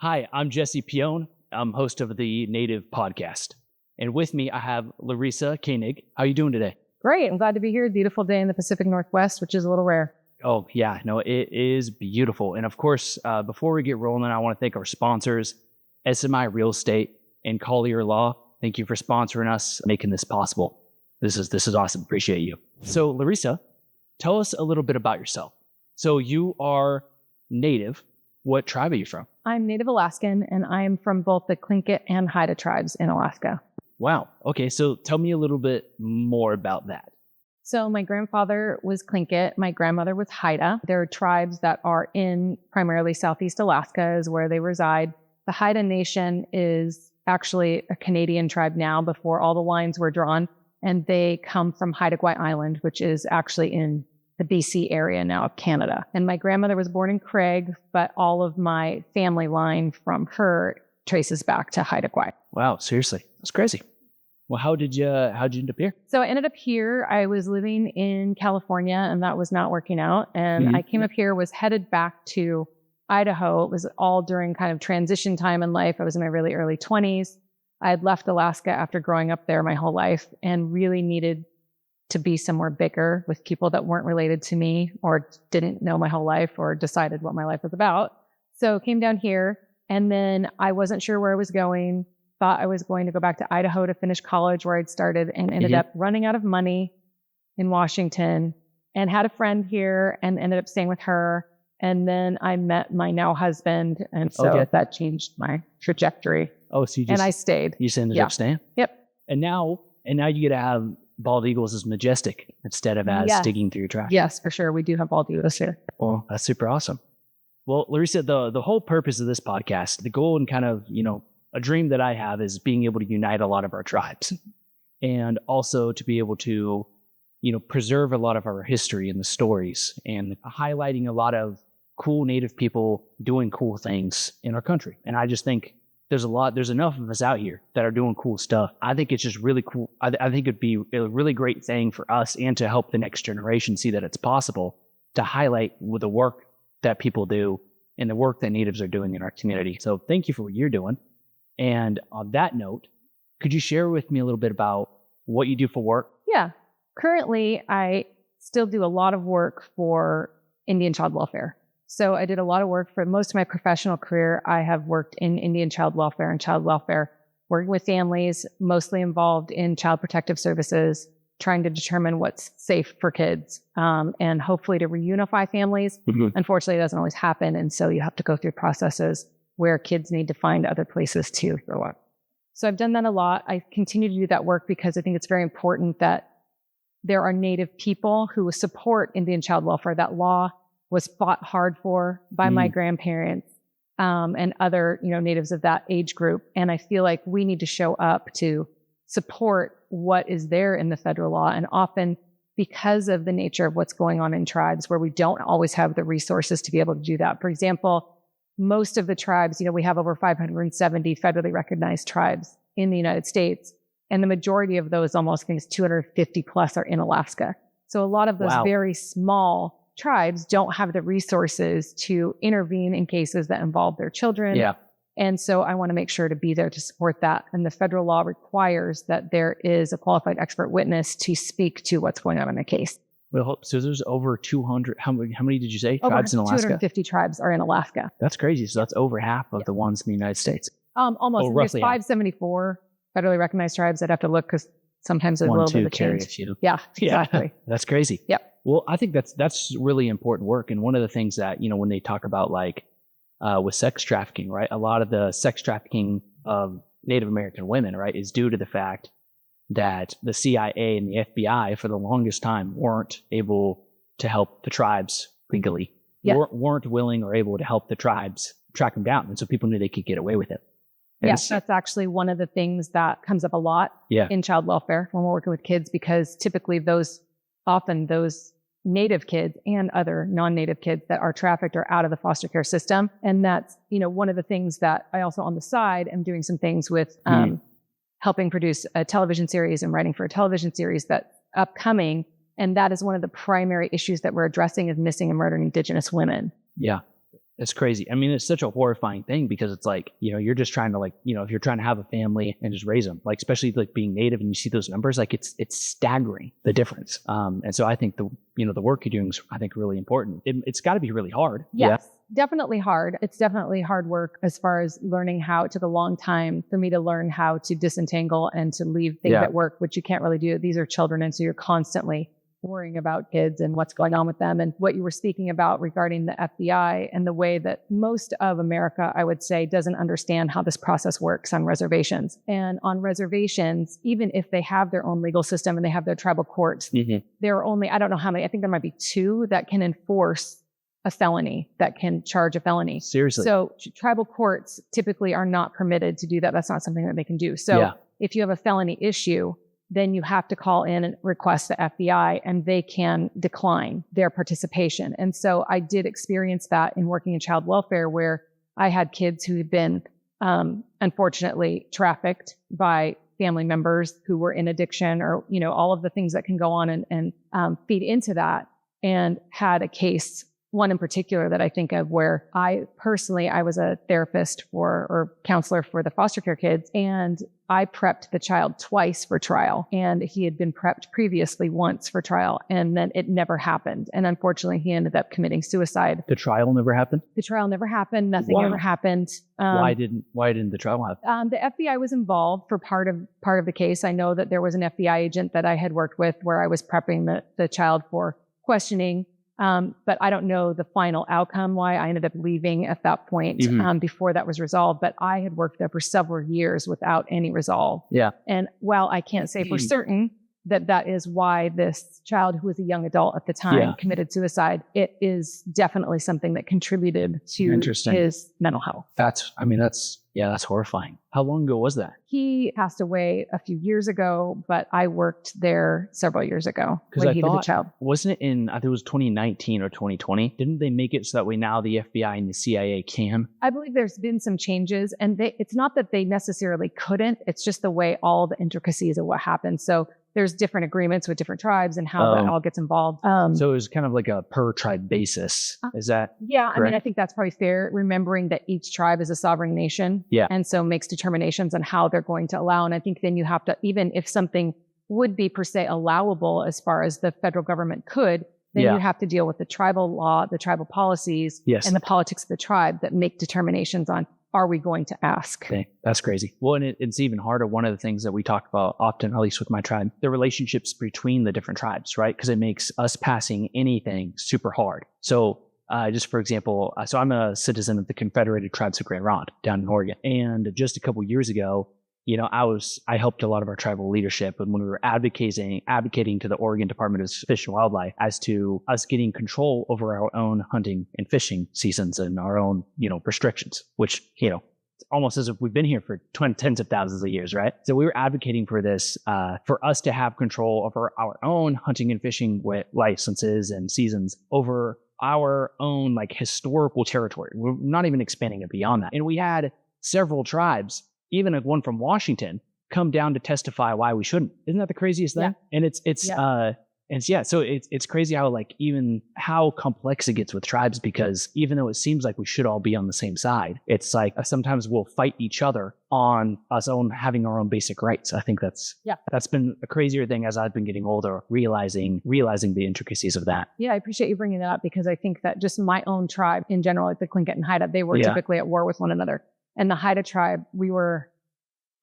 Hi, I'm Jesse Peone. I'm host of the Native podcast. And with me, I have Larissa Koenig. How are you doing today? Great. I'm glad to be here. Beautiful day in the Pacific Northwest, which is a little rare. Oh, yeah. No, it is beautiful. And of course, before we get rolling, I want to thank our sponsors, SMI Real Estate and Collier Law. Thank you for sponsoring us, making this possible. This is awesome. Appreciate you. So, Larissa, tell us a little bit about yourself. So you are Native. What tribe are you from? I'm Native Alaskan, and I'm from both the Tlingit and Haida tribes in Alaska. Wow. Okay. So tell me a little bit more about that. So my grandfather was Tlingit. My grandmother was Haida. There are tribes that are in primarily Southeast Alaska is where they reside. The Haida Nation is actually a Canadian tribe now before all the lines were drawn. And they come from Haida Gwaii Island, which is actually in the BC area now of Canada. And my grandmother was born in Craig, but all of my family line from her traces back to Haida Gwaii. Wow. Seriously. That's crazy. Well, how'd you end up here? So I ended up here. I was living in California and that was not working out. And I came up here, was headed back to Idaho. It was all during kind of transition time in life. I was in my really early 20s. I had left Alaska after growing up there my whole life and really needed to be somewhere bigger with people that weren't related to me or didn't know my whole life or decided what my life was about. So came down here and then I wasn't sure where I was going. Thought I was going to go back to Idaho to finish college where I'd started and ended up running out of money in Washington and had a friend here and ended up staying with her. And then I met my now husband. And so that changed my trajectory. Oh, so and I stayed. You just ended up staying? Yep. And now you get to have bald eagles as majestic instead of as digging through your trash. Yes, for sure. We do have bald eagles here. Well, that's super awesome. Well, Larissa, the whole purpose of this podcast, the goal and kind of, a dream that I have is being able to unite a lot of our tribes and also to be able to, preserve a lot of our history and the stories and highlighting a lot of cool Native people doing cool things in our country. And I just think there's enough of us out here that are doing cool stuff. I think it's just really cool. I think it'd be a really great thing for us and to help the next generation see that it's possible to highlight with the work that people do and the work that Natives are doing in our community. So thank you for what you're doing. And on that note, could you share with me a little bit about what you do for work? Yeah. Currently, I still do a lot of work for Indian child welfare. So I did a lot of work for most of my professional career. I have worked in Indian child welfare and child welfare, working with families, mostly involved in child protective services, trying to determine what's safe for kids, and hopefully to reunify families. Unfortunately, it doesn't always happen. And so you have to go through processes where kids need to find other places to grow up. So I've done that a lot. I continue to do that work because I think it's very important that there are Native people who support Indian child welfare. That law was fought hard for by my grandparents and other, Natives of that age group. And I feel like we need to show up to support what is there in the federal law. And often because of the nature of what's going on in tribes where we don't always have the resources to be able to do that. For example, most of the tribes, we have over 570 federally recognized tribes in the United States. And the majority of those, almost I think it's 250 plus, are in Alaska. So a lot of those very small tribes don't have the resources to intervene in cases that involve their children. Yeah. And so I want to make sure to be there to support that. And the federal law requires that there is a qualified expert witness to speak to what's going on in a case. Well, so there's over 200, how many did you say tribes in Alaska? 250 tribes are in Alaska. That's crazy. So that's over half of the ones in the United States. Almost. There's 574 federally recognized tribes. I'd have to look because sometimes there's a little bit of change. Yeah, exactly. That's crazy. Yep. Well, I think that's really important work. And one of the things that, when they talk about with sex trafficking, right? A lot of the sex trafficking of Native American women, right, is due to the fact that the CIA and the FBI for the longest time weren't able to help the tribes legally, weren't willing or able to help the tribes track them down. And so people knew they could get away with it. Yes, that's actually one of the things that comes up a lot in child welfare when we're working with kids, because typically those Native kids and other non-Native kids that are trafficked are out of the foster care system. And that's, one of the things that I also on the side am doing some things with, helping produce a television series and writing for a television series that's upcoming. And that is one of the primary issues that we're addressing is missing and murdered Indigenous women. Yeah. It's crazy. I mean, it's such a horrifying thing because it's like, you're just trying to like, if you're trying to have a family and just raise them, like, especially like being Native and you see those numbers, like it's staggering the difference. And so I think the work you're doing is, I think, really important. It's got to be really hard. Yes, definitely hard. It's definitely hard work as far as learning how. It took a long time for me to learn how to disentangle and to leave things at work, which you can't really do. These are children. And so you're constantly worrying about kids and what's going on with them. And what you were speaking about regarding the FBI and the way that most of America, I would say, doesn't understand how this process works on reservations. And on reservations, even if they have their own legal system and they have their tribal courts, there are only, I don't know how many, I think there might be 2 that can enforce a felony, that can charge a felony. Seriously. So tribal courts typically are not permitted to do that. That's not something that they can do. So if you have a felony issue, then you have to call in and request the FBI, and they can decline their participation. And so I did experience that in working in child welfare, where I had kids who had been, unfortunately, trafficked by family members who were in addiction, or, all of the things that can go on and feed into that, and had a case, one in particular that I think of, where I was a therapist or counselor for the foster care kids, and I prepped the child twice for trial, and he had been prepped previously once for trial, and then it never happened. And unfortunately, he ended up committing suicide. The trial never happened? The trial never happened. Nothing ever happened. Why didn't the trial happen? The FBI was involved for part of the case. I know that there was an FBI agent that I had worked with where I was prepping the child for questioning. But I don't know the final outcome, why I ended up leaving at that point before that was resolved. But I had worked there for several years without any resolve. Yeah. And while I can't say for certain that is why this child, who was a young adult at the time, committed suicide, it is definitely something that contributed to his mental health. That's horrifying. How long ago was that? He passed away a few years ago, but I worked there several years ago when he was a child. Wasn't it I think it was 2019 or 2020? Didn't they make it so that way now the FBI and the CIA can? I believe there's been some changes, and it's not that they necessarily couldn't. It's just the way all the intricacies of what happened. So there's different agreements with different tribes and how that all gets involved. So it was kind of like a per tribe basis. Is that correct? I mean, I think that's probably fair, remembering that each tribe is a sovereign nation. Yeah. And so makes determinations on how they're going to allow. And I think then you have to, even if something would be per se allowable as far as the federal government could, then you have to deal with the tribal law, the tribal policies, and the politics of the tribe that make determinations on, are we going to ask? Okay, that's crazy. Well, and it's even harder. One of the things that we talk about often, at least with my tribe, the relationships between the different tribes, right? Because it makes us passing anything super hard. So just for example, so I'm a citizen of the Confederated Tribes of Grand Ronde down in Oregon. And just a couple years ago, I helped a lot of our tribal leadership, and when we were advocating to the Oregon Department of Fish and Wildlife as to us getting control over our own hunting and fishing seasons and our own, restrictions, which, it's almost as if we've been here for tens of thousands of years, right? So we were advocating for this, for us to have control over our own hunting and fishing with licenses and seasons over our own historical territory. We're not even expanding it beyond that. And we had several tribes, even one from Washington, come down to testify why we shouldn't. Isn't that the craziest thing? And so it's crazy how even how complex it gets with tribes, because even though it seems like we should all be on the same side, it's sometimes we'll fight each other on us having our own basic rights. I think that's been a crazier thing as I've been getting older, realizing the intricacies of that. Yeah, I appreciate you bringing that up, because I think that just my own tribe in general, like the Tlingit and Haida, they were typically at war with one another. And the Haida tribe, we were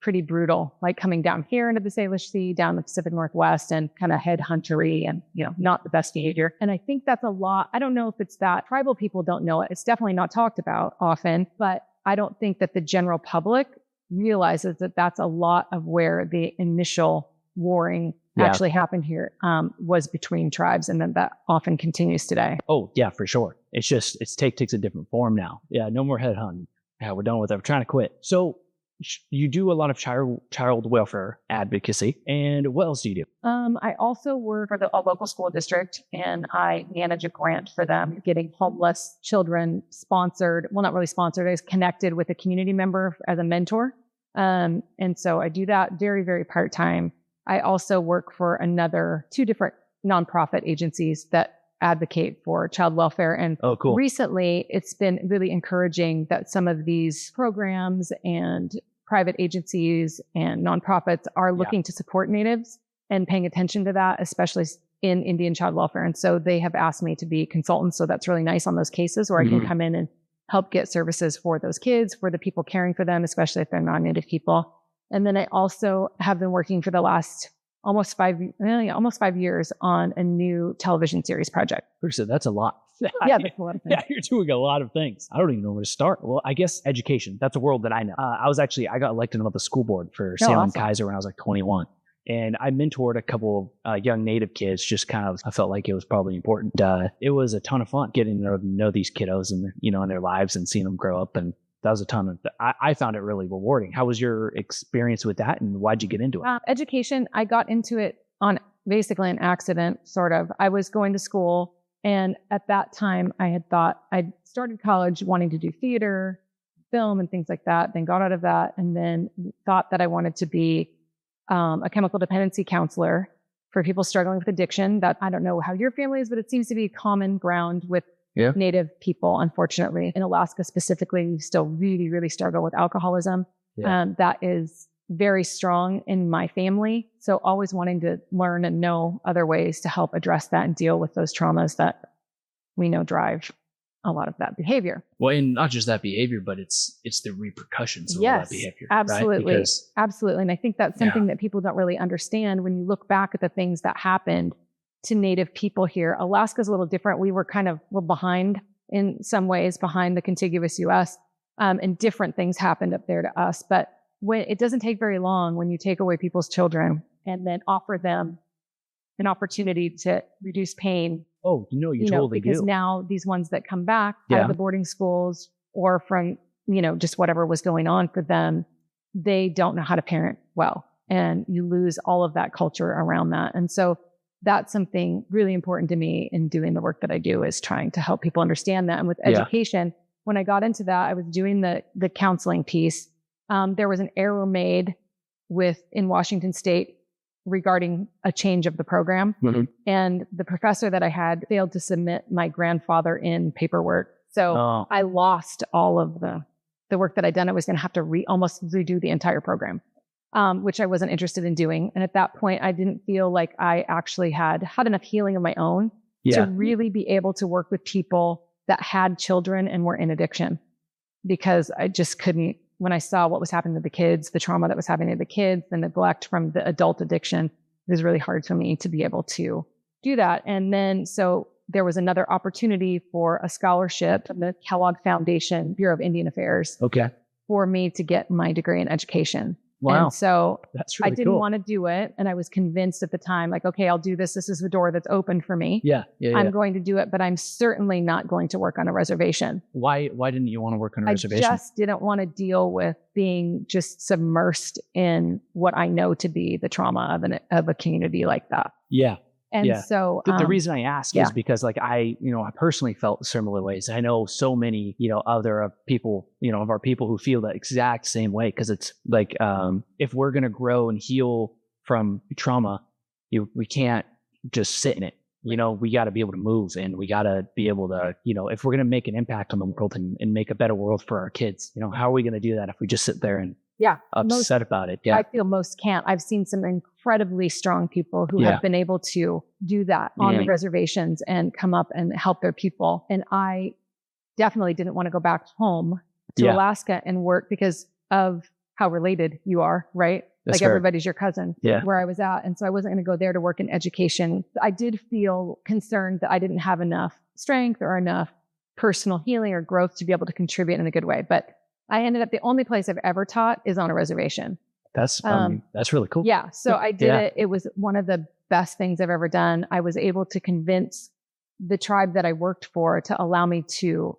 pretty brutal, coming down here into the Salish Sea, down the Pacific Northwest, and kind of headhuntery and, not the best behavior. And I think that's a lot. I don't know if it's that tribal people don't know it. It's definitely not talked about often, but I don't think that the general public realizes that that's a lot of where the initial warring actually happened here, was between tribes. And then that often continues today. Oh yeah, for sure. It's takes a different form now. Yeah. No more headhunting. Yeah, we're done with it. We're trying to quit. So you do a lot of child welfare advocacy. And what else do you do? I also work for a local school district, and I manage a grant for them, getting homeless children sponsored. Well, not really sponsored. I was connected with a community member as a mentor. And so I do that very, very part-time. I also work for two different nonprofit agencies that advocate for child welfare. And Oh, cool. recently, it's been really encouraging that some of these programs and private agencies and nonprofits are looking to support Natives and paying attention to that, especially in Indian child welfare. And so they have asked me to be consultant. So that's really nice on those cases where I can come in and help get services for those kids, for the people caring for them, especially if they're non-Native people. And then I also have been working for the last almost 5 years on a new television series project. So that's a lot. Yeah, that's a lot of things. Yeah, you're doing a lot of things. I don't even know where to start. Well, I guess education. That's a world that I know. I got elected on the school board for Salem awesome. Kaiser when I was like 21. And I mentored a couple of young Native kids. Just kind of, I felt like it was probably important. It was a ton of fun getting to know these kiddos and, in their lives and seeing them grow up. And that was a ton of, I found it really rewarding. How was your experience with that and why'd you get into it? Education, I got into it on basically an accident, sort of. I was going to school, and at that time I had thought I'd started college wanting to do theater, film, and things like that, then got out of that, and then thought that I wanted to be a chemical dependency counselor for people struggling with addiction. That, I don't know how your family is, but it seems to be common ground with Native people, unfortunately. In Alaska specifically, we still really, really struggle with alcoholism. That is very strong in my family. So always wanting to learn and know other ways to help address that and deal with those traumas that we know drive a lot of that behavior. Well, and not just that behavior, but it's the repercussions of all that behavior. Absolutely. Right? Absolutely. And I think that's something that people don't really understand when you look back at the things that happened to Native people here. Alaska's a little different. We were kind of behind in some ways, behind the contiguous US, and different things happened up there to us. But when it doesn't take very long when you take away people's children and then offer them an opportunity to reduce pain. Oh, you totally because do. now these ones that come back out of the boarding schools or from, just whatever was going on for them, they don't know how to parent well. And you lose all of that culture around that. And so that's something really important to me in doing the work that I do, is trying to help people understand that. And with education, when I got into that, I was doing the counseling piece. There was an error made in Washington State regarding a change of the program. And the professor that I had failed to submit my grandfather in paperwork. So I lost all of the work that I'd done. I was going to have to almost redo the entire program, which I wasn't interested in doing. And at that point, I didn't feel like I actually had enough healing of my own to really be able to work with people that had children and were in addiction, because I just couldn't. When I saw what was happening to the kids, the trauma that was happening to the kids, the neglect from the adult addiction, it was really hard for me to be able to do that. And then, so there was another opportunity for a scholarship from the Kellogg Foundation, Bureau of Indian Affairs, for me to get my degree in education. Wow. And so that's really I didn't cool. want to do it. And I was convinced at the time, like, okay, I'll do this. This is the door that's open for me. I'm going to do it, but I'm certainly not going to work on a reservation. Why didn't you want to work on a reservation? I just didn't want to deal with being just submersed in what I know to be the trauma of a community like that. And so the reason I ask is because, like, I personally felt similar ways. I know so many, other people, of our people who feel that exact same way. Cause it's like, if we're going to grow and heal from trauma, we can't just sit in it. We got to be able to move, and we got to be able to, if we're going to make an impact on the world and make a better world for our kids, how are we going to do that if we just sit there and upset about it? I feel most can't. I've seen some incredibly strong people who have been able to do that on the reservations and come up and help their people. And I definitely didn't want to go back home to Alaska and work because of how related you are, right? That's like fair. Everybody's your cousin where I was at. And so I wasn't going to go there to work in education. I did feel concerned that I didn't have enough strength or enough personal healing or growth to be able to contribute in a good way. But I ended up, the only place I've ever taught is on a reservation. That's really cool. Yeah. So I did it. It was one of the best things I've ever done. I was able to convince the tribe that I worked for to allow me to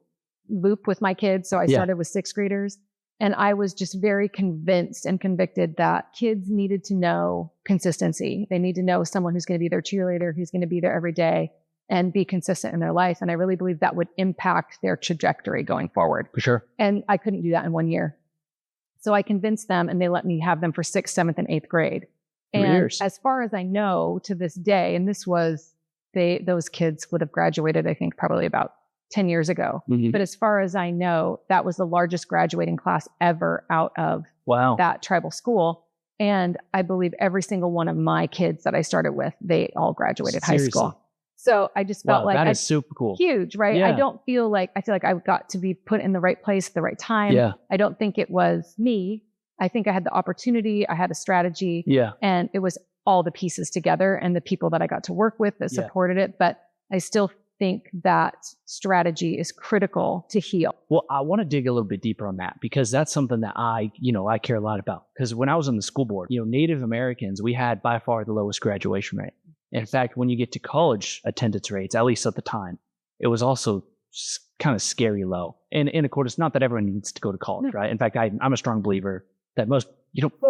loop with my kids. So I started with 6th graders, and I was just very convinced and convicted that kids needed to know consistency. They need to know someone who's going to be their cheerleader, who's going to be there every day and be consistent in their life. And I really believe that would impact their trajectory going forward. For sure. And I couldn't do that in 1 year. So I convinced them, and they let me have them for 6th, 7th, and 8th grade. 3 And years. as far as I know to this day, and this was those kids would have graduated, I think, probably about 10 years ago. Mhm. But as far as I know, that was the largest graduating class ever out of Wow. that tribal school. And I believe every single one of my kids that I started with, they all graduated high Seriously? school. So I just felt Wow, like that is super cool. huge, right? Yeah. I feel like I got to be put in the right place at the right time. Yeah. I don't think it was me. I think I had the opportunity, I had a strategy, Yeah. and it was all the pieces together and the people that I got to work with that Yeah. supported it. But I still think that strategy is critical to heal. Well, I want to dig a little bit deeper on that because that's something that I care a lot about. Because when I was on the school board, Native Americans, we had by far the lowest graduation rate. In fact, when you get to college attendance rates, at least at the time, it was also kind of scary low. And of course, it's not that everyone needs to go to college, right? In fact, I'm a strong believer that most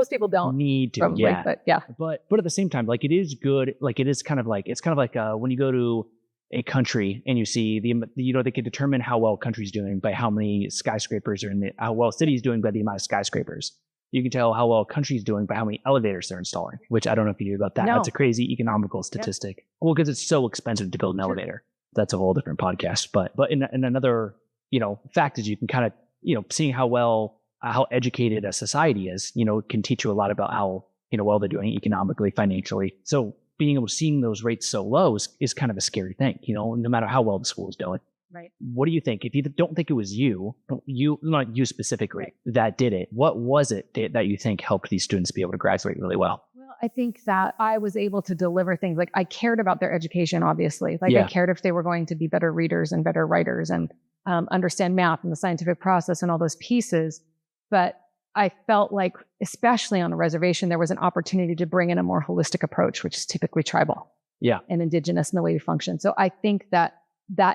people don't need to, probably, but yeah. But at the same time, like it is good. Like it is kind of like when you go to a country and you see they can determine how well a country's doing by how many skyscrapers are in it, how well a city is doing by the amount of skyscrapers. You can tell how well a country is doing by how many elevators they're installing, which I don't know if you knew about that. No. That's a crazy economical statistic. Yep. Well, because it's so expensive to build an elevator. That's a whole different podcast. But in another, fact is you can kind of, seeing how educated a society is, can teach you a lot about how, well they're doing economically, financially. So being able to seeing those rates so low is kind of a scary thing, no matter how well the school is doing. Right. What do you think? If you don't think it was not you specifically, right, that did it, what was it that you think helped these students be able to graduate really well? Well, I think that I was able to deliver things like I cared about their education, obviously. Like I cared if they were going to be better readers and better writers and understand math and the scientific process and all those pieces. But I felt like, especially on a reservation, there was an opportunity to bring in a more holistic approach, which is typically tribal and Indigenous in the way we function. So I think that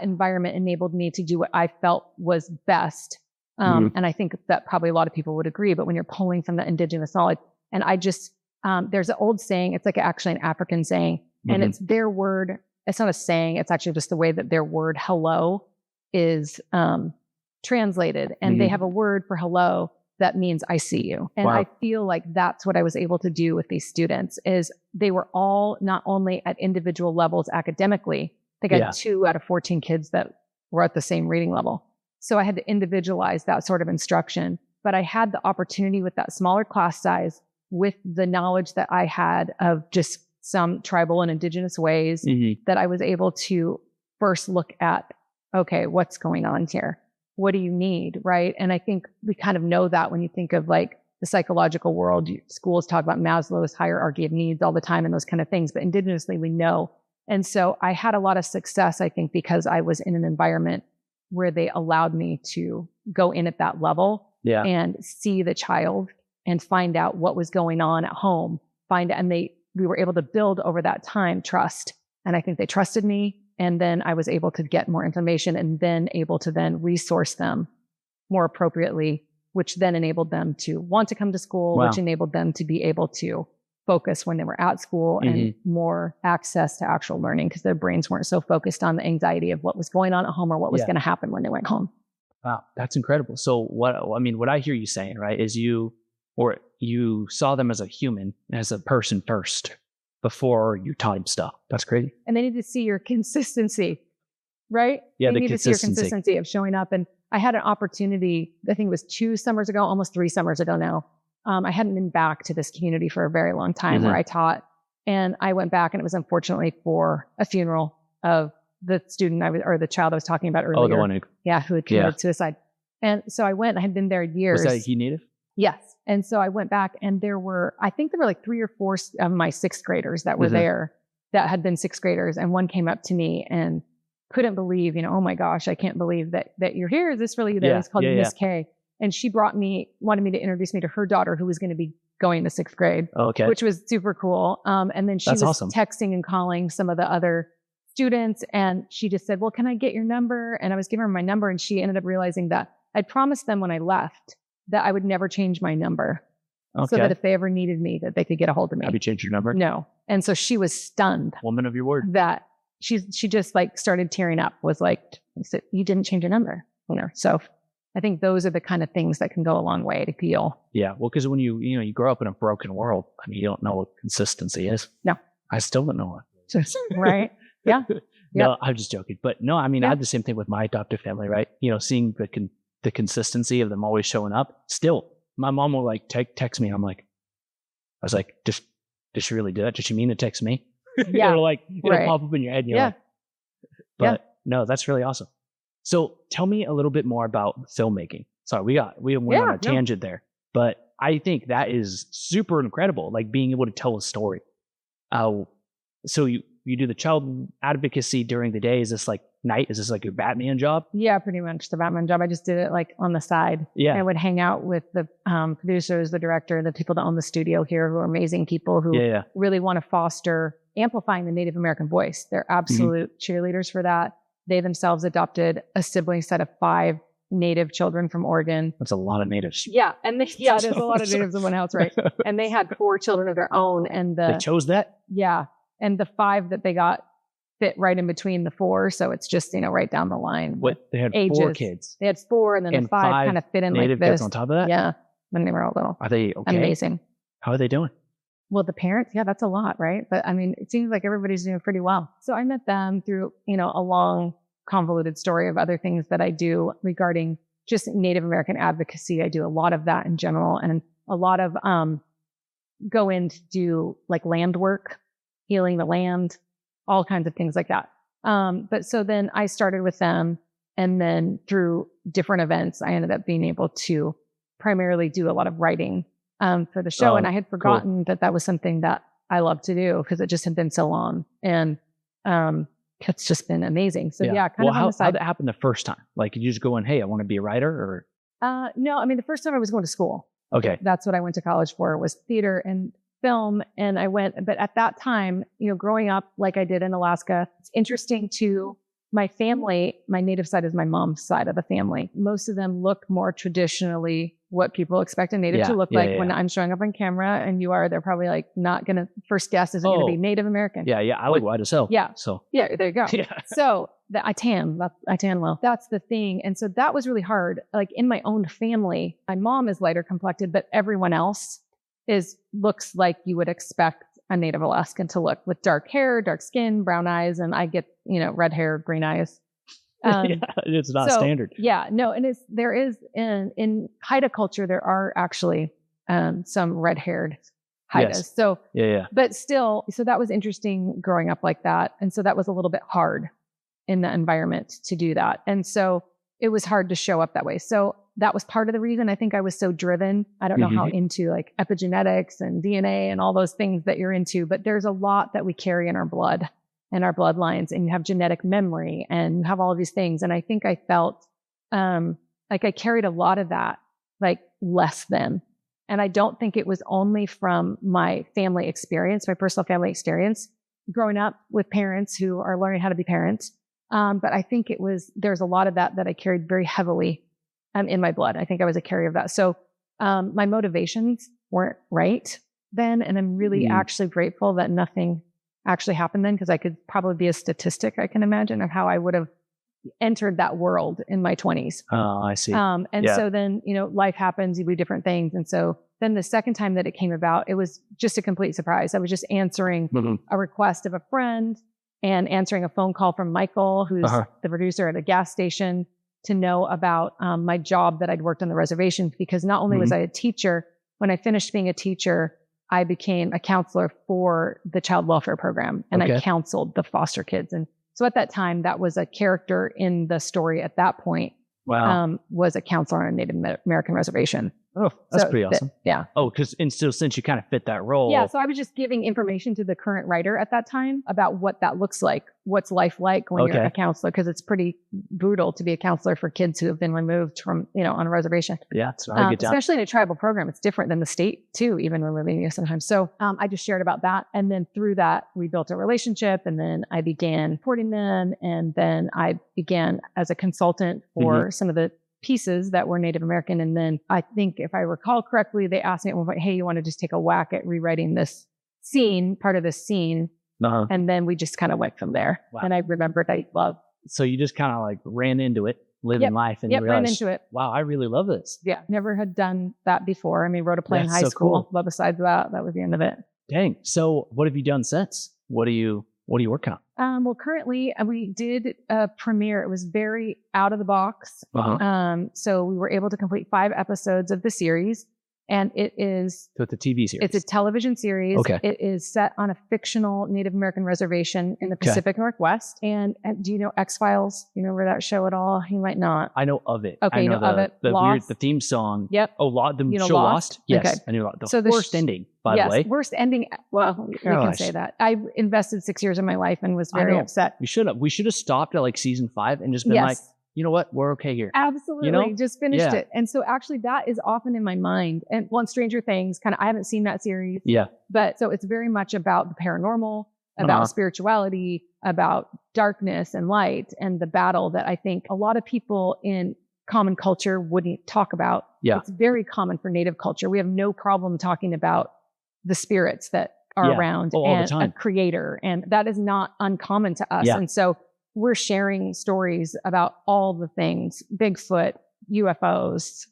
environment enabled me to do what I felt was best. And I think that probably a lot of people would agree, but when you're pulling from the Indigenous knowledge, and I just, there's an old saying, it's like actually an African saying, and it's their word. It's not a saying. It's actually just the way that their word hello is translated. And they have a word for hello that means I see you. And I feel like that's what I was able to do with these students is they were all not only at individual levels academically, I think I had 2 out of 14 kids that were at the same reading level. So I had to individualize that sort of instruction, but I had the opportunity with that smaller class size, with the knowledge that I had of just some tribal and Indigenous ways that I was able to first look at, okay, what's going on here? What do you need? Right. And I think we kind of know that when you think of like the psychological world, schools talk about Maslow's hierarchy of needs all the time and those kind of things, but indigenously we know. And so I had a lot of success, I think, because I was in an environment where they allowed me to go in at that level and see the child and find out what was going on at home, we were able to build over that time trust. And I think they trusted me. And then I was able to get more information and then able to then resource them more appropriately, which then enabled them to want to come to school, which enabled them to be able to focus when they were at school and more access to actual learning because their brains weren't so focused on the anxiety of what was going on at home or what was going to happen when they went home. Wow, that's incredible. So what I hear you saying, right, is you saw them as a human, as a person first, before you taught them stuff. That's crazy. And they need to see your consistency, right? Yeah, they need to see your consistency of showing up. And I had an opportunity, I think it was 2 summers ago, almost 3 summers ago now. I hadn't been back to this community for a very long time where I taught. And I went back and it was unfortunately for a funeral of the student or the child I was talking about earlier. Oh, the one who had committed suicide. And so I went, I had been there years. Was that he Native? Yes. And so I went back and there were like 3 or 4 of my 6th graders that were there that had been 6th graders. And one came up to me and couldn't believe, oh my gosh, I can't believe that you're here. Is this really you? It's called Miss K. And she wanted me to introduce me to her daughter who was going to be going to 6th grade, which was super cool. And then she was texting and calling some of the other students. And she just said, well, can I get your number? And I was giving her my number. And she ended up realizing that I'd promised them when I left that I would never change my number. So that if they ever needed me, that they could get a hold of me. Have you changed your number? No. And so she was stunned. Woman of your word. That she just like started tearing up, was like, you didn't change your number. So I think those are the kind of things that can go a long way to heal. Yeah. Well, because when you grow up in a broken world, you don't know what consistency is. No. I still don't know what. Right. Yeah. No, I'm just joking. But no, I mean, I Yeah. had the same thing with my adoptive family, right? Seeing the consistency of them always showing up. Still, my mom will like text me. I was like, did she really do that? Did she mean to text me? Yeah. Like, it'll Right. pop up in your head and you're Yeah. like, but no, that's really awesome. So tell me a little bit more about filmmaking. Sorry, we went on a tangent there, but I think that is super incredible. Like being able to tell a story. So you do the child advocacy during the day. Is this like night? Is this like your Batman job? Yeah, pretty much the Batman job. I just did it like on the side. Yeah. I would hang out with the producers, the director, the people that own the studio here who are amazing people who really want to foster amplifying the Native American voice. They're absolute cheerleaders for that. They themselves adopted a sibling set of 5 Native children from Oregon. That's a lot of natives. Yeah. And there's a lot of natives in one house, right? And they had 4 children of their own. And they chose that? Yeah. And the 5 that they got fit right in between the 4. So it's just, right down the line. They had ages. 4 kids. They had 4 and then the 5 kind of fit in native like this. kids on top of that? Yeah. When they were all little. Are they okay? Amazing. How are they doing? Well, the parents, that's a lot, right? But I mean, it seems like everybody's doing pretty well. So I met them through, a long convoluted story of other things that I do regarding just Native American advocacy. I do a lot of that in general and a lot of go in to do like land work, healing the land, all kinds of things like that. But so then I started with them, and then through different events, I ended up being able to primarily do a lot of writing for the show. And I had forgotten that was something that I love to do because it just had been so long. And it's just been amazing. So kind of on the side. How'd that happen the first time? Like, did you just go in, hey, I want to be a writer, or? No, I mean, the first time I was going to school. Okay. That's what I went to college for, was theater and film. And I went, but at that time, growing up like I did in Alaska, it's interesting to my family. My native side is my mom's side of the family. Most of them look more traditionally what people expect a native to look like. When I'm showing up on camera and they're probably like not going to, first guess isn't going to be Native American. Yeah. I look white as hell. Yeah. So. Yeah, there you go. So I tan well. That's the thing. And so that was really hard. Like in my own family, my mom is lighter complected, but everyone else looks like you would expect a Native Alaskan to look, with dark hair, dark skin, brown eyes, and I get, red hair, green eyes. It's not standard. Yeah, no, and there is in Haida culture, there are actually some red-haired Haidas. Yes. So but still, so that was interesting growing up like that, and so that was a little bit hard in the environment to do that, and so it was hard to show up that way. So that was part of the reason I think I was so driven. I don't know how into like epigenetics and DNA and all those things that you're into, but there's a lot that we carry in our blood and our bloodlines, and you have genetic memory and you have all of these things. And I think I felt like I carried a lot of that, like less than. And I don't think it was only from my family experience, my personal family experience, growing up with parents who are learning how to be parents. But I think there's a lot of that I carried very heavily in my blood. I think I was a carrier of that. So my motivations weren't right then. And I'm really actually grateful that nothing actually happened then, because I could probably be a statistic, I can imagine, of how I would have entered that world in my 20s. Oh, I see. So then, life happens, you do different things. And so then the second time that it came about, it was just a complete surprise. I was just answering a request of a friend and answering a phone call from Michael, who's the producer at a gas station, to know about my job that I'd worked on the reservations, because not only was I a teacher, when I finished being a teacher, I became a counselor for the child welfare program, and I counseled the foster kids. And so at that time, that was a character in the story at that point. Wow. Was a counselor on a Native American reservation. Oh, that's pretty awesome. Yeah. Oh, since you kind of fit that role. Yeah. So I was just giving information to the current writer at that time about what that looks like. What's life like when you're a counselor? Because it's pretty brutal to be a counselor for kids who have been removed from, on a reservation. Yeah. So I get down. Especially in a tribal program. It's different than the state too, even when we're leaving you sometimes. So I just shared about that. And then through that, we built a relationship, and then I began supporting them. And then I began as a consultant for some of the pieces that were Native American. And then I think, if I recall correctly, they asked me at one point, hey, you want to just take a whack at rewriting this scene, part of this scene? And then we just kind of went from there. Wow. And I remembered I loved. So you just kind of like ran into it, living life, and realized, ran into it. Wow, I really love this. Yeah. Never had done that before. I mean, wrote a play in high school, but besides that was the end of it. Dang. So what have you done since? What do you What are you working on? Well, currently we did a premiere. It was very out of the box. So we were able to complete 5 episodes of the series, and it is. So it's a TV series. It's a television series. Okay. It is set on a fictional Native American reservation in the Pacific Northwest. And do you know X-Files? Do you remember that show at all? You might not. I know of it. Okay, I you know know of it. The Lost? the theme song. Yep. Oh, the You know show Lost? Yes, Okay. I knew the So worst ending. By the way, worst ending. Well, we can say that. I invested 6 years of my life and was very upset. We should have stopped at like season 5 and just been like, you know what, we're okay here. Absolutely. You know? Just finished it. And so actually that is often in my mind. And one Stranger Things, I haven't seen that series. Yeah. But so it's very much about the paranormal, about spirituality, about darkness and light, and the battle that I think a lot of people in common culture wouldn't talk about. Yeah. It's very common for Native culture. We have no problem talking about the spirits that are around and a creator. And that is not uncommon to us. Yeah. And so we're sharing stories about all the things, Bigfoot, UFOs,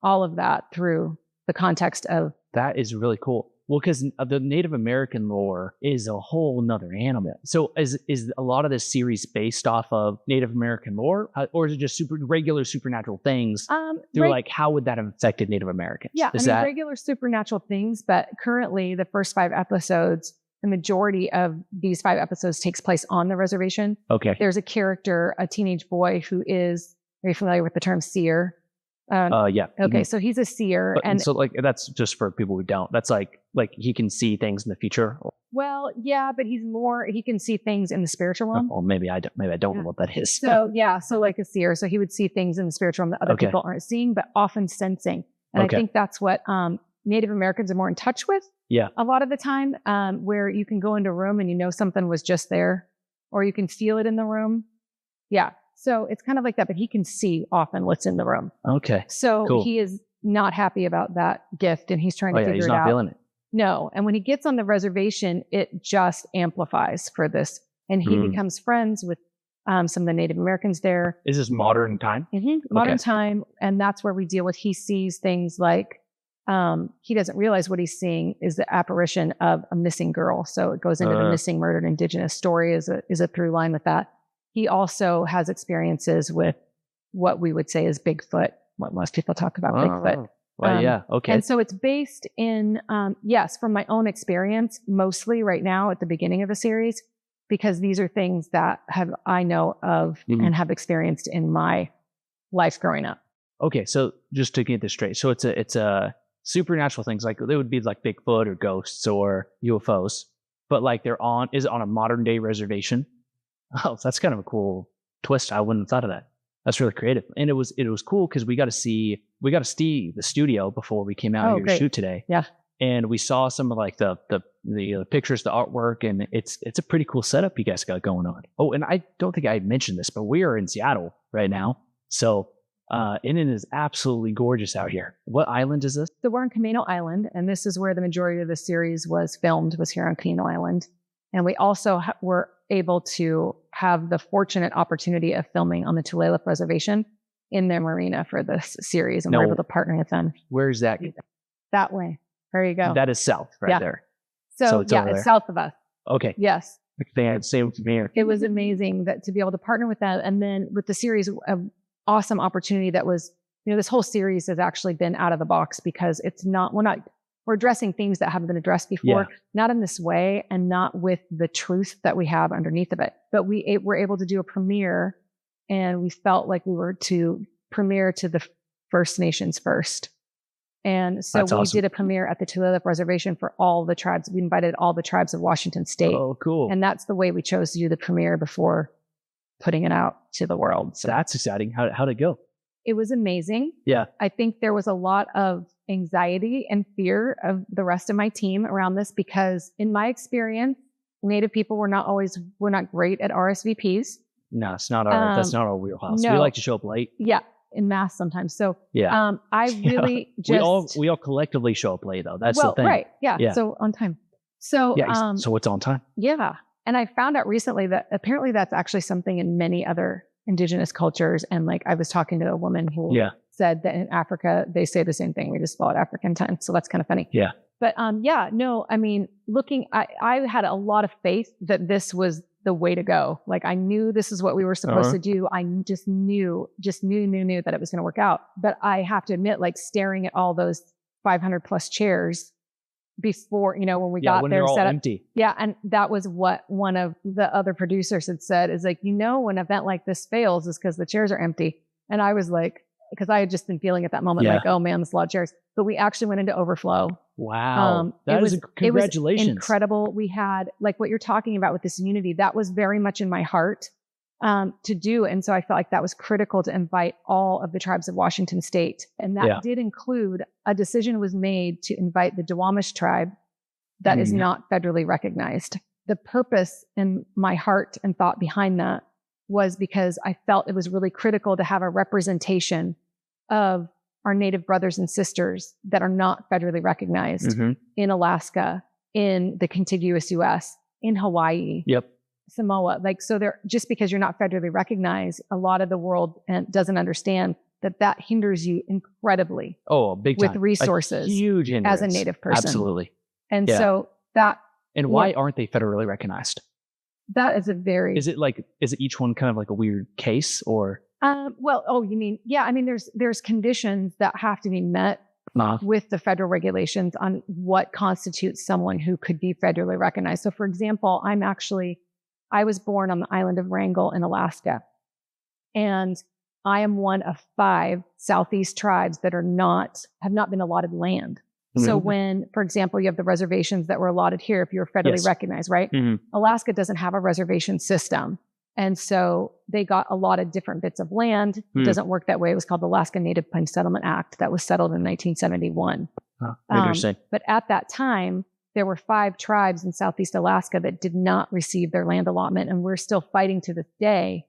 all of that through the context of. That is really cool. Well, because the Native American lore is a whole nother animal. So is a lot of this series based off of Native American lore, or is it just regular supernatural things? Like, how would that have affected Native Americans? Yeah, regular supernatural things, but currently the first 5 episodes, the majority of these 5 episodes takes place on the reservation. Okay. There's a character, a teenage boy who is, are you familiar with the term seer? Yeah. Okay, Mm-hmm. so he's a seer. And so like, that's just for people who don't. That's like he can see things in the future. Well, yeah, but he can see things in the spiritual realm. Well, maybe I don't know what that is. So like a seer. So he would see things in the spiritual realm that other people aren't seeing, but often sensing. And I think that's what Native Americans are more in touch with. Yeah. A lot of the time, where you can go into a room and you know something was just there, or you can feel it in the room. Yeah. So it's kind of like that, but he can see often what's in the room. Okay. So he is not happy about that gift, and he's trying to figure it out. He's not feeling it. No. And when he gets on the reservation, it just amplifies for this. And he becomes friends with some of the Native Americans there. Is this modern time? Mm-hmm. Modern time. And that's where we deal with, he sees things like, he doesn't realize what he's seeing is the apparition of a missing girl. So it goes into the missing, murdered Indigenous story is a through line with that. He also has experiences with what we would say is Bigfoot, what most people talk about Bigfoot. Well, okay. And so it's based in, from my own experience, mostly right now at the beginning of the series, because these are things that I know of and have experienced in my life growing up. Okay, so just to get this straight, so it's a supernatural things, like they would be like Bigfoot or ghosts or UFOs, but like is on a modern day reservation. Oh, that's kind of a cool twist. I wouldn't have thought of that. That's really creative. And it was cool because we got to see the studio before we came out here to shoot today. Yeah. And we saw some of like the pictures, the artwork, and it's a pretty cool setup you guys got going on. Oh, and I don't think I had mentioned this, but we are in Seattle right now. So and it is absolutely gorgeous out here. What island is this? So we're on Camino Island, and this is where the majority of the series was filmed, was here on Camino Island. And we also were able to have the fortunate opportunity of filming on the Tulalip Reservation in their marina for this series. And we're able to partner with them. Where's that? That way. There you go. That is south there. So it's south of us. Okay. Yes. Same here. It was amazing to be able to partner with them. And then with the series, an awesome opportunity that was, this whole series has actually been out of the box because we're addressing themes that haven't been addressed before, not in this way and not with the truth that we have underneath of it. But we were able to do a premiere, and we felt like we were to premiere to the First Nations first. And so we did a premiere at the Tulalip Reservation for all the tribes. We invited all the tribes of Washington State. Oh, cool. And that's the way we chose to do the premiere before putting it out to the world. So that's exciting. How'd it go? It was amazing. Yeah. I think there was a lot of anxiety and fear of the rest of my team around this because in my experience, Native people were not great at RSVPs. No, it's not that's not our wheelhouse. No. We like to show up late. Yeah. In mass sometimes. So yeah. I really we all collectively show up late though. That's the thing. Right. Yeah. So on time. So so it's on time. Yeah. And I found out recently that apparently that's actually something in many other Indigenous cultures. And like I was talking to a woman who said that in Africa, they say the same thing. We just follow African time. So that's kind of funny. Yeah. But yeah, no, I mean, I had a lot of faith that this was the way to go. Like I knew this is what we were supposed to do. I just knew that it was going to work out. But I have to admit, like staring at all those 500 plus chairs before, when we got when there, they're all set up. empty. Yeah. And that was what one of the other producers had said is like, when an event like this fails is because the chairs are empty. And I was like, because I had just been feeling at that moment, like, oh man, there's a lot of chairs. But we actually went into overflow. Wow. Congratulations. It was incredible. We had like what you're talking about with this unity. That was very much in my heart to do. And so I felt like that was critical to invite all of the tribes of Washington state. And that did include a decision was made to invite the Duwamish tribe that is not federally recognized. The purpose in my heart and thought behind that was because I felt it was really critical to have a representation of our Native brothers and sisters that are not federally recognized in Alaska, in the contiguous US, in Hawaii, Samoa. Like, so they're just because you're not federally recognized, a lot of the world doesn't understand that hinders you incredibly. Oh, big time. With resources. A huge hindrance. As a Native person. Absolutely. And so that. And why aren't they federally recognized? That is a very. Is it each one kind of like a weird case or? You mean, yeah, I mean, there's conditions that have to be met with the federal regulations on what constitutes someone who could be federally recognized. So for example, I was born on the island of Wrangell in Alaska, and I am one of 5 Southeast tribes that have not been allotted land. So when, for example, you have the reservations that were allotted here, if you're federally recognized, right? Alaska doesn't have a reservation system. And so they got a lot of different bits of land. It doesn't work that way. It was called the Alaska Native Plains Settlement Act that was settled in 1971. Interesting. But at that time, there were 5 tribes in Southeast Alaska that did not receive their land allotment. And we're still fighting to this day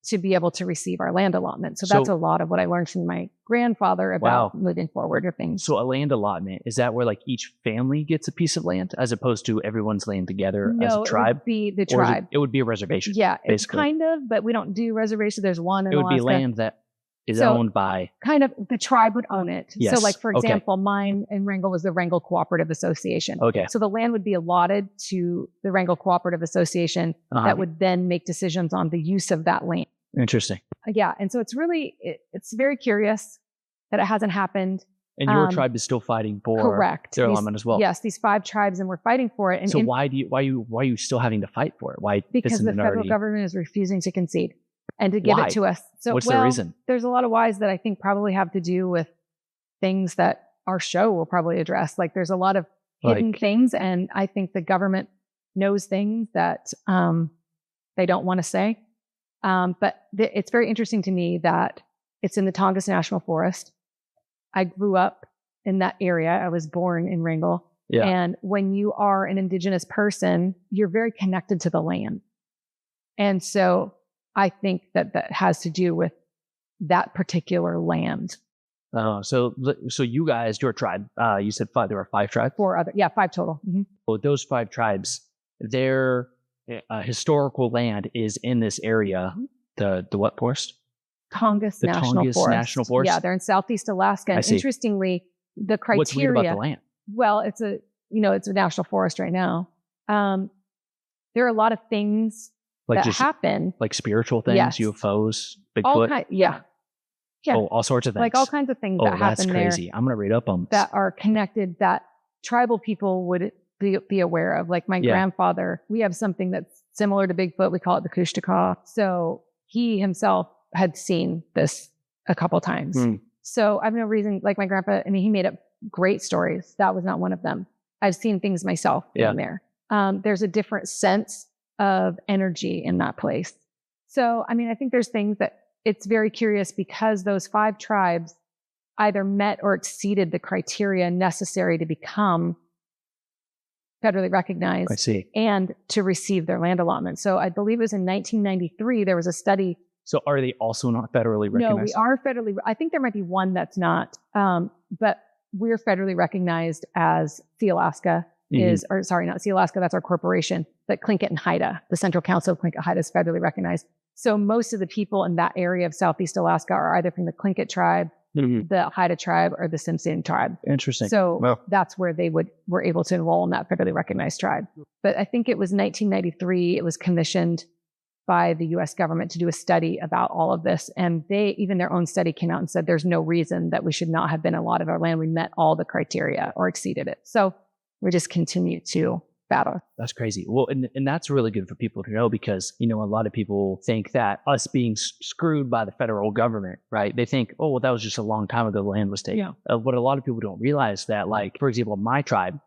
to be able to receive our land allotment. So that's a lot of what I learned from my grandfather about moving forward or things. So a land allotment, is that where like each family gets a piece of land as opposed to everyone's land together as a tribe? It would be the tribe. It would be a reservation. Yeah, basically. It's kind of, but we don't do reservations. There's one in It would Alaska. be land that is owned by. Kind of the tribe would own it. Yes. So like, for example, mine in Wrangell was the Wrangell Cooperative Association. Okay. So the land would be allotted to the Wrangell Cooperative Association that would then make decisions on the use of that land. Interesting. Yeah. And so it's really, it's very curious that it hasn't happened. And your tribe is still fighting for their allotment as well. Yes, these 5 tribes, and we're fighting for it. And so why are you still having to fight for it? Why? Because the federal government is refusing to concede and to give it to us. So what's the reason? There's a lot of whys that I think probably have to do with things that our show will probably address. Like there's a lot of hidden things, and I think the government knows things that they don't want to say. But it's very interesting to me that it's in the Tongass National Forest. I grew up in that area. I was born in Wrangell. Yeah. And when you are an Indigenous person, you're very connected to the land. And so I think that has to do with that particular land. So you guys, your tribe, you said 5, there were 5 tribes? 5 total. Mm-hmm. Well, those 5 tribes, their historical land is in this area, the what forest? Tongass National Forest. Yeah, they're in Southeast Alaska. And interestingly, the criteria. What's weird about the land? Well, it's a national forest right now. There are a lot of things that happen. Like spiritual things, UFOs, Bigfoot. Yeah. Oh, all sorts of things. Like all kinds of things that happen there. That's crazy. I'm going to read up on this. That are connected, that tribal people would be aware of. Like my grandfather, we have something that's similar to Bigfoot. We call it the Kushtaka. So he himself had seen this a couple times. So I have no reason, like my grandpa, I mean, he made up great stories. That was not one of them. I've seen things myself in there. There's a different sense of energy in that place. So, I mean, I think there's things that it's very curious because those 5 tribes either met or exceeded the criteria necessary to become federally recognized and to receive their land allotment. So I believe it was in 1993, there was a study. So are they also not federally recognized? No, we are federally. I think there might be one that's not, but we're federally recognized as Sea Alaska not Sea Alaska, that's our corporation, but Tlingit and Haida, the Central Council of Tlingit and Haida is federally recognized. So most of the people in that area of Southeast Alaska are either from the Tlingit tribe the Haida tribe or the Simpson tribe. Interesting. So Well, that's where they were able to enroll in that federally recognized tribe. But I think it was 1993, it was commissioned by the US government to do a study about all of this. And even their own study came out and said there's no reason that we should not have been allotted our land. We met all the criteria or exceeded it. So we just continue to battle. That's crazy. Well, and that's really good for people to know because, a lot of people think that us being screwed by the federal government, right? They think, oh, well, that was just a long time ago the land was taken. Yeah. What a lot of people don't realize that, like, for example, my tribe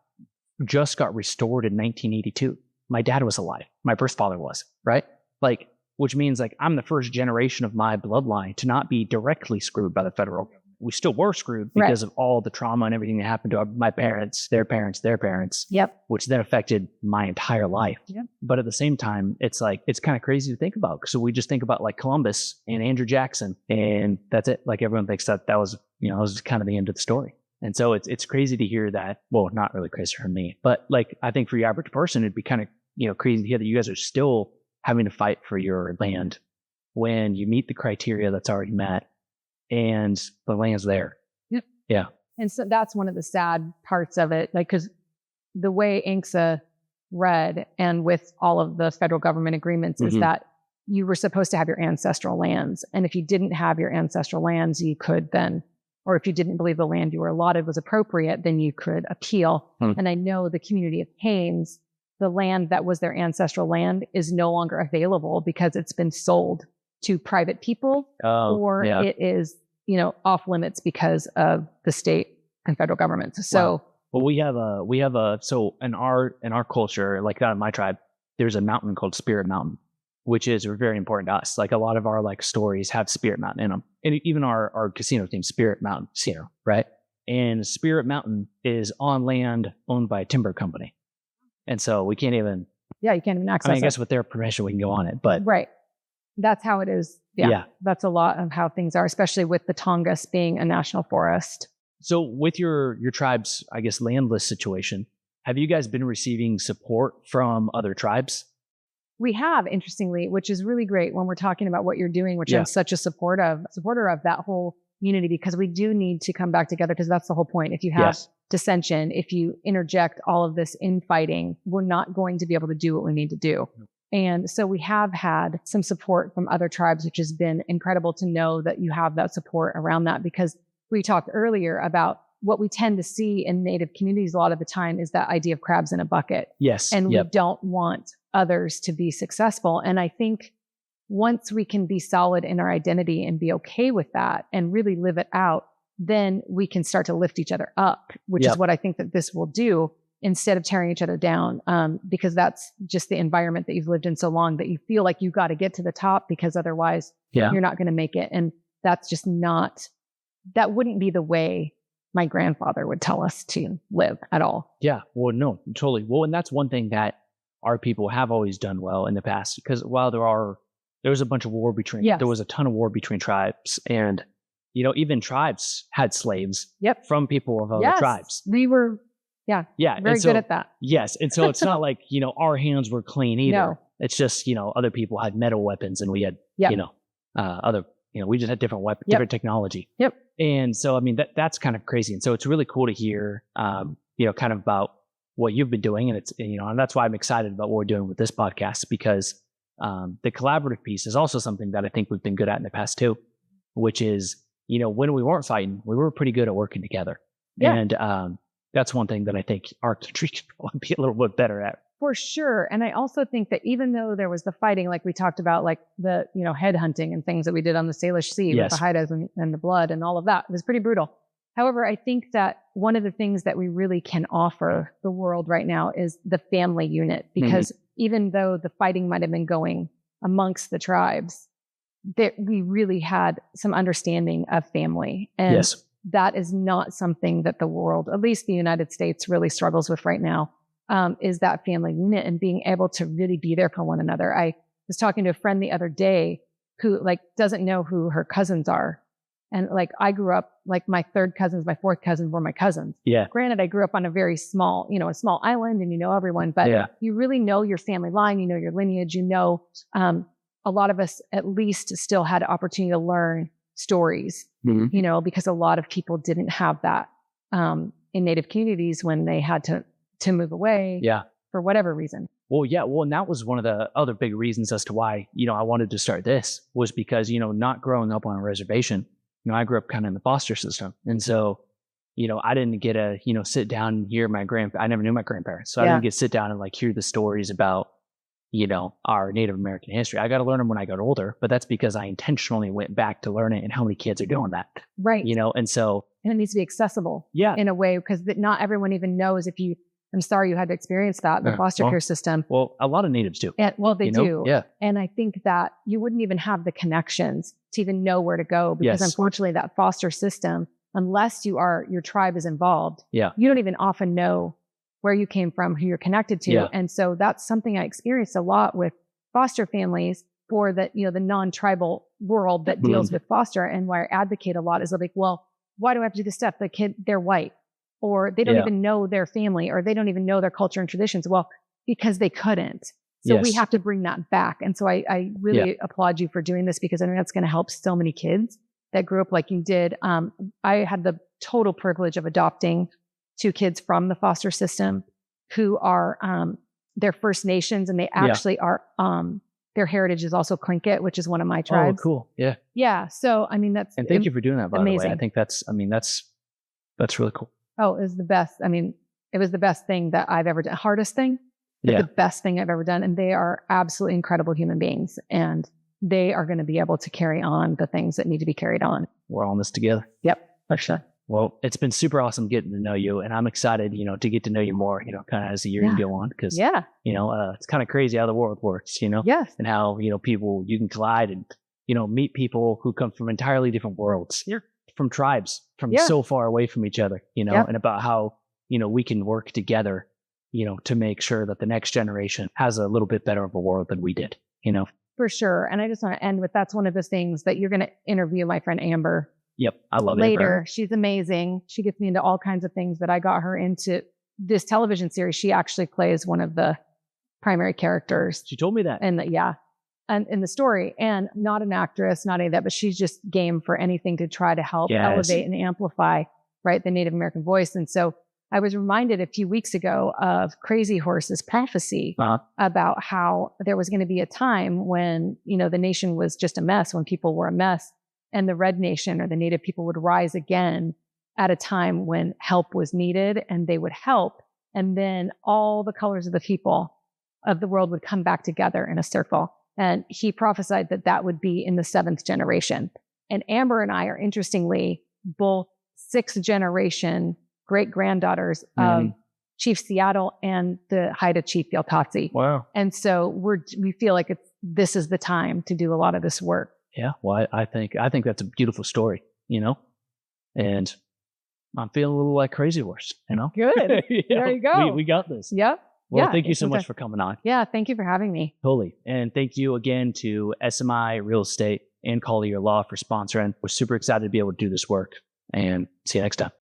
just got restored in 1982. My dad was alive. My birth father was, right? Like, which means like I'm the first generation of my bloodline to not be directly screwed by the federal government. We still were screwed because of all the trauma and everything that happened to my parents, their parents, their parents, which then affected my entire life. Yep. But at the same time, it's like, it's kind of crazy to think about. So we just think about like Columbus and Andrew Jackson, and that's it. Like everyone thinks that was, that was kind of the end of the story. And so it's crazy to hear that. Well, not really crazy for me, but like, I think for your average person, it'd be kind of, crazy to hear that you guys are still having to fight for your land when you meet the criteria that's already met. And the land's there. Yep. Yeah. And so that's one of the sad parts of it. Like, because the way INCSA read and with all of the federal government agreements is that you were supposed to have your ancestral lands. And if you didn't have your ancestral lands, you could then, or if you didn't believe the land you were allotted was appropriate, then you could appeal. And I know the community of Haines, the land that was their ancestral land is no longer available because it's been sold to private people, it is, off limits because of the state and federal governments. So, well, we have so in our culture, like that in my tribe, there's a mountain called Spirit Mountain, which is very important to us. Like a lot of our like stories have Spirit Mountain in them, and even our casino team, Spirit Mountain Casino, right? And Spirit Mountain is on land owned by a timber company, and so we can't even. Yeah, you can't even access. I guess with their permission we can go on it, but right. That's how it is. Yeah. That's a lot of how things are, especially with the Tongass being a national forest. So with your tribe's, I guess, landless situation, have you guys been receiving support from other tribes? We have, interestingly, which is really great when we're talking about what you're doing, which I'm such a supporter of that whole unity, because we do need to come back together, because that's the whole point. If you have dissension, if you interject all of this infighting, we're not going to be able to do what we need to do. And so we have had some support from other tribes, which has been incredible to know that you have that support around that, because we talked earlier about what we tend to see in Native communities a lot of the time is that idea of crabs in a bucket. Yes. And we don't want others to be successful. And I think once we can be solid in our identity and be okay with that and really live it out, then we can start to lift each other up, which is what I think that this will do, instead of tearing each other down, because that's just the environment that you've lived in so long that you feel like you got to get to the top, because otherwise you're not going to make it. And that's just that wouldn't be the way my grandfather would tell us to live at all. Yeah. Well, no, totally. Well, and that's one thing that our people have always done well in the past, because while there was a bunch of war there was a ton of war between tribes, and, even tribes had slaves from people of other tribes. We were, very good at that. Yes. And so it's not like, our hands were clean either. No. It's just, other people had metal weapons and we had, we just had different weapons, different technology. Yep. And so, I mean, that's kind of crazy. And so it's really cool to hear, kind of about what you've been doing. And it's, and that's why I'm excited about what we're doing with this podcast, because the collaborative piece is also something that I think we've been good at in the past too, which is, when we weren't fighting, we were pretty good at working together. Yeah. And that's one thing that I think our country could probably be a little bit better at. For sure. And I also think that even though there was the fighting, like we talked about, like the, head hunting and things that we did on the Salish Sea with the Haidas and the blood and all of that, it was pretty brutal. However, I think that one of the things that we really can offer the world right now is the family unit, because even though the fighting might have been going amongst the tribes, that we really had some understanding of family. And that is not something that the world, at least the United States, really struggles with right now, is that family unit and being able to really be there for one another. I was talking to a friend the other day who doesn't know who her cousins are. And I grew up, my third cousins, my fourth cousins were my cousins. Yeah. Granted, I grew up on a very small, a small island, and everyone, but you really know your family line, your lineage, a lot of us at least still had an opportunity to learn stories, Mhm. because a lot of people didn't have that in Native communities when they had to move away Yeah. for whatever reason. Well, yeah. Well, and that was one of the other big reasons as to why, I wanted to start this was because, not growing up on a reservation, I grew up kind of in the foster system. And so, I didn't get to, sit down and hear I never knew my grandparents. So I Yeah. didn't get to sit down and like hear the stories about, our Native American history. I got to learn them when I got older, but that's because I intentionally went back to learn it, and how many kids are doing that, Right. and so, And it needs to be accessible yeah. in a way, because not everyone even knows I'm sorry you had to experience that, the foster care system. Well, a lot of natives do. And, well, they do. Yeah. And I think that you wouldn't even have the connections to even know where to go, because Yes. unfortunately that foster system, unless your tribe is involved, Yeah. you don't even often know where you came from, who you're connected to. Yeah. And so that's something I experienced a lot with foster families for the non-tribal world that deals with foster. And why I advocate a lot is like, well, why do I have to do this stuff? The kid, they're white, or they don't Yeah. even know their family, or they don't even know their culture and traditions. Well, because they couldn't. So we Yes. have to bring that back. And so I really applaud you for doing this, because I know that's going to help so many kids that grew up like you did. I had the total privilege of adopting 2 kids from the foster system who are they're First Nations, and they actually are their heritage is also Tlingit, which is one of my tribes. Oh, cool. Yeah. Yeah. So I mean And thank you for doing that, by the way. I amazing. think that's really cool. Oh, it was the best. I mean, it was the best thing that I've ever done. Hardest thing, but Yeah. the best thing I've ever done. And they are absolutely incredible human beings, and they are going to be able to carry on the things that need to be carried on. We're all in this together. Yep, for sure. Well, it's been super awesome getting to know you, and I'm excited, to get to know you more, kind of as the years go on, because, Yeah. it's kind of crazy how the world works, Yes. and how, people, you can collide and, meet people who come from entirely different worlds, from tribes, from so far away from each other, and about how, we can work together, to make sure that the next generation has a little bit better of a world than we did, For sure. And I just want to end with, that's one of the things that you're going to interview my friend Amber Yep. I love later. Amber. She's amazing. She gets me into all kinds of things that I got her into. This television series, she actually plays one of the primary characters. She told me that. And and in the story, and not an actress, not any of that, but she's just game for anything to try to help elevate and amplify, right, the Native American voice. And so I was reminded a few weeks ago of Crazy Horse's prophecy about how there was going to be a time when, the nation was just a mess, when people were a mess, and the Red Nation, or the Native people, would rise again at a time when help was needed, and they would help. And then all the colors of the people of the world would come back together in a circle. And he prophesied that that would be in the 7th generation. And Amber and I are, interestingly, both 6th generation great granddaughters of Chief Seattle and the Haida Chief Yaltatsi. Wow. And so we feel like this is the time to do a lot of this work. Yeah. Well, I think that's a beautiful story, and I'm feeling a little like Crazy Horse, Good. There you go. We got this. Yep. Well, thank you so much for coming on. Yeah. Thank you for having me. Totally. And thank you again to SMI Real Estate and Collier Law for sponsoring. We're super excited to be able to do this work, and see you next time.